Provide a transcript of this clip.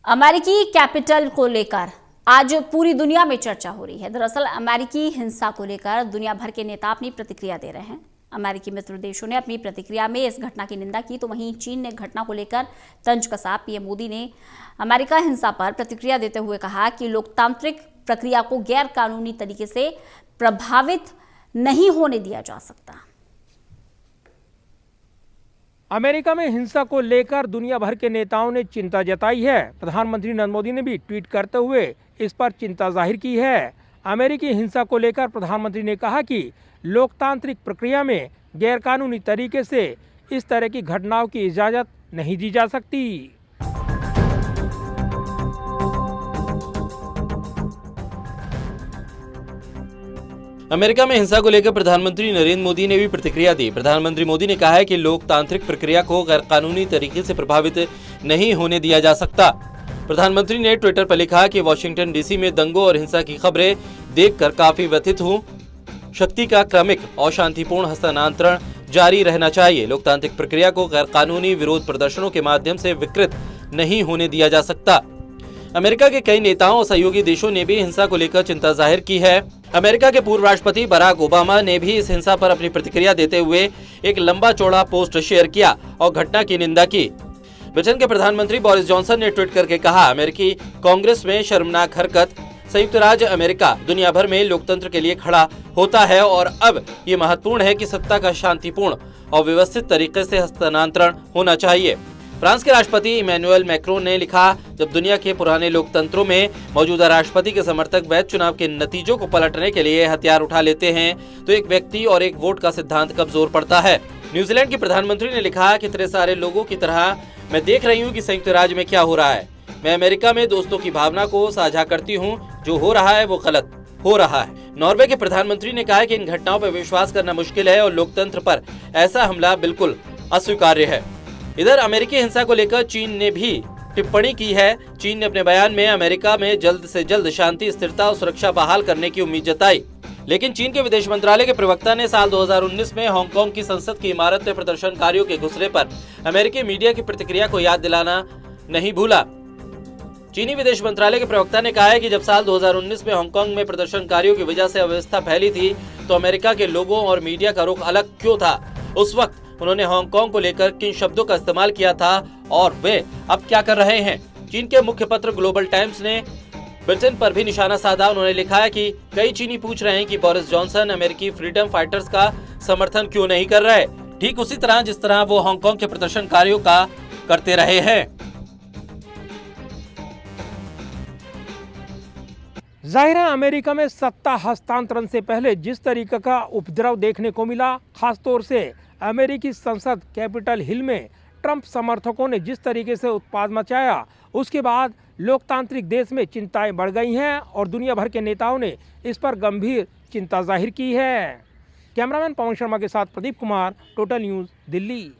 अमेरिकी कैपिटल को लेकर आज पूरी दुनिया में चर्चा हो रही है। दरअसल अमेरिकी हिंसा को लेकर दुनिया भर के नेता अपनी प्रतिक्रिया दे रहे हैं। अमेरिकी मित्र देशों ने अपनी प्रतिक्रिया में इस घटना की निंदा की, तो वहीं चीन ने घटना को लेकर तंज कसा। पीएम मोदी ने अमेरिका हिंसा पर प्रतिक्रिया देते हुए कहा कि लोकतांत्रिक प्रक्रिया को गैर कानूनी तरीके से प्रभावित नहीं होने दिया जा सकता। अमेरिका में हिंसा को लेकर दुनिया भर के नेताओं ने चिंता जताई है। प्रधानमंत्री नरेंद्र मोदी ने भी ट्वीट करते हुए इस पर चिंता जाहिर की है। अमेरिकी हिंसा को लेकर प्रधानमंत्री ने कहा कि लोकतांत्रिक प्रक्रिया में गैरकानूनी तरीके से इस तरह की घटनाओं की इजाजत नहीं दी जा सकती। अमेरिका में हिंसा को लेकर प्रधानमंत्री नरेंद्र मोदी ने भी प्रतिक्रिया दी। प्रधानमंत्री मोदी ने कहा है कि लोकतांत्रिक प्रक्रिया को गैरकानूनी तरीके से प्रभावित नहीं होने दिया जा सकता। प्रधानमंत्री ने ट्विटर पर लिखा कि वाशिंगटन डीसी में दंगों और हिंसा की खबरें देखकर काफी व्यथित हूं। शक्ति का क्रमिक और शांतिपूर्ण हस्तांतरण जारी रहना चाहिए। लोकतांत्रिक प्रक्रिया को गैरकानूनी विरोध प्रदर्शनों के माध्यम से विकृत नहीं होने दिया जा सकता। अमेरिका के कई नेताओं और सहयोगी देशों ने भी हिंसा को लेकर चिंता जाहिर की है। अमेरिका के पूर्व राष्ट्रपति बराक ओबामा ने भी इस हिंसा पर अपनी प्रतिक्रिया देते हुए एक लंबा चौड़ा पोस्ट शेयर किया और घटना की निंदा की। ब्रिटेन के प्रधानमंत्री बोरिस जॉनसन ने ट्वीट करके कहा, अमेरिकी कांग्रेस में शर्मनाक हरकत। संयुक्त राज्य अमेरिका दुनिया भर में लोकतंत्र के लिए खड़ा होता है और अब ये महत्वपूर्ण है कि सत्ता का शांतिपूर्ण और व्यवस्थित तरीके से हस्तांतरण होना चाहिए। फ्रांस के राष्ट्रपति इमैनुअल मैक्रोन ने लिखा, जब दुनिया के पुराने लोकतंत्रों में मौजूदा राष्ट्रपति के समर्थक वैध चुनाव के नतीजों को पलटने के लिए हथियार उठा लेते हैं तो एक व्यक्ति और एक वोट का सिद्धांत कब जोर पड़ता है। न्यूजीलैंड के प्रधानमंत्री ने लिखा कि इतने सारे लोगों की तरह मैं देख रही हूँ कि संयुक्त राज्य में क्या हो रहा है। मैं अमेरिका में दोस्तों की भावना को साझा करती हूँ। जो हो रहा है वो गलत हो रहा है। नॉर्वे के प्रधानमंत्री ने कहा कि इन घटनाओं पर विश्वास करना मुश्किल है और लोकतंत्र पर ऐसा हमला बिल्कुल अस्वीकार्य है। इधर अमेरिकी हिंसा को लेकर चीन ने भी टिप्पणी की है। चीन ने अपने बयान में अमेरिका में जल्द से जल्द शांति, स्थिरता और सुरक्षा बहाल करने की उम्मीद जताई। लेकिन चीन के विदेश मंत्रालय के प्रवक्ता ने साल 2019 में हांगकांग की संसद की इमारत में प्रदर्शनकारियों के घुसने पर अमेरिकी मीडिया की प्रतिक्रिया को याद दिलाना नहीं भूला। चीनी विदेश मंत्रालय के प्रवक्ता ने कहा है कि जब साल 2019 में हांगकांग में प्रदर्शनकारियों की वजह से अव्यवस्था फैली थी तो अमेरिका के लोगों और मीडिया का रुख अलग क्यों था। उस वक्त उन्होंने हांगकांग को लेकर किन शब्दों का इस्तेमाल किया था और वे अब क्या कर रहे हैं। चीन के मुख्य पत्र ग्लोबल टाइम्स ने ब्रिटेन पर भी निशाना साधा। उन्होंने लिखा है कि कई चीनी पूछ रहे हैं कि बोरिस जॉनसन अमेरिकी फ्रीडम फाइटर्स का समर्थन क्यों नहीं कर रहे, ठीक उसी तरह जिस तरह वो हांगकांग के प्रदर्शनकारियों का करते रहे हैं। जाहिर है अमेरिका में सत्ता हस्तांतरण से पहले जिस तरीके का उपद्रव देखने को मिला, खासतौर से अमेरिकी संसद कैपिटल हिल में ट्रंप समर्थकों ने जिस तरीके से उत्पात मचाया, उसके बाद लोकतांत्रिक देश में चिंताएं बढ़ गई हैं और दुनिया भर के नेताओं ने इस पर गंभीर चिंता जाहिर की है। कैमरामैन पवन शर्मा के साथ प्रदीप कुमार, टोटल न्यूज़, दिल्ली।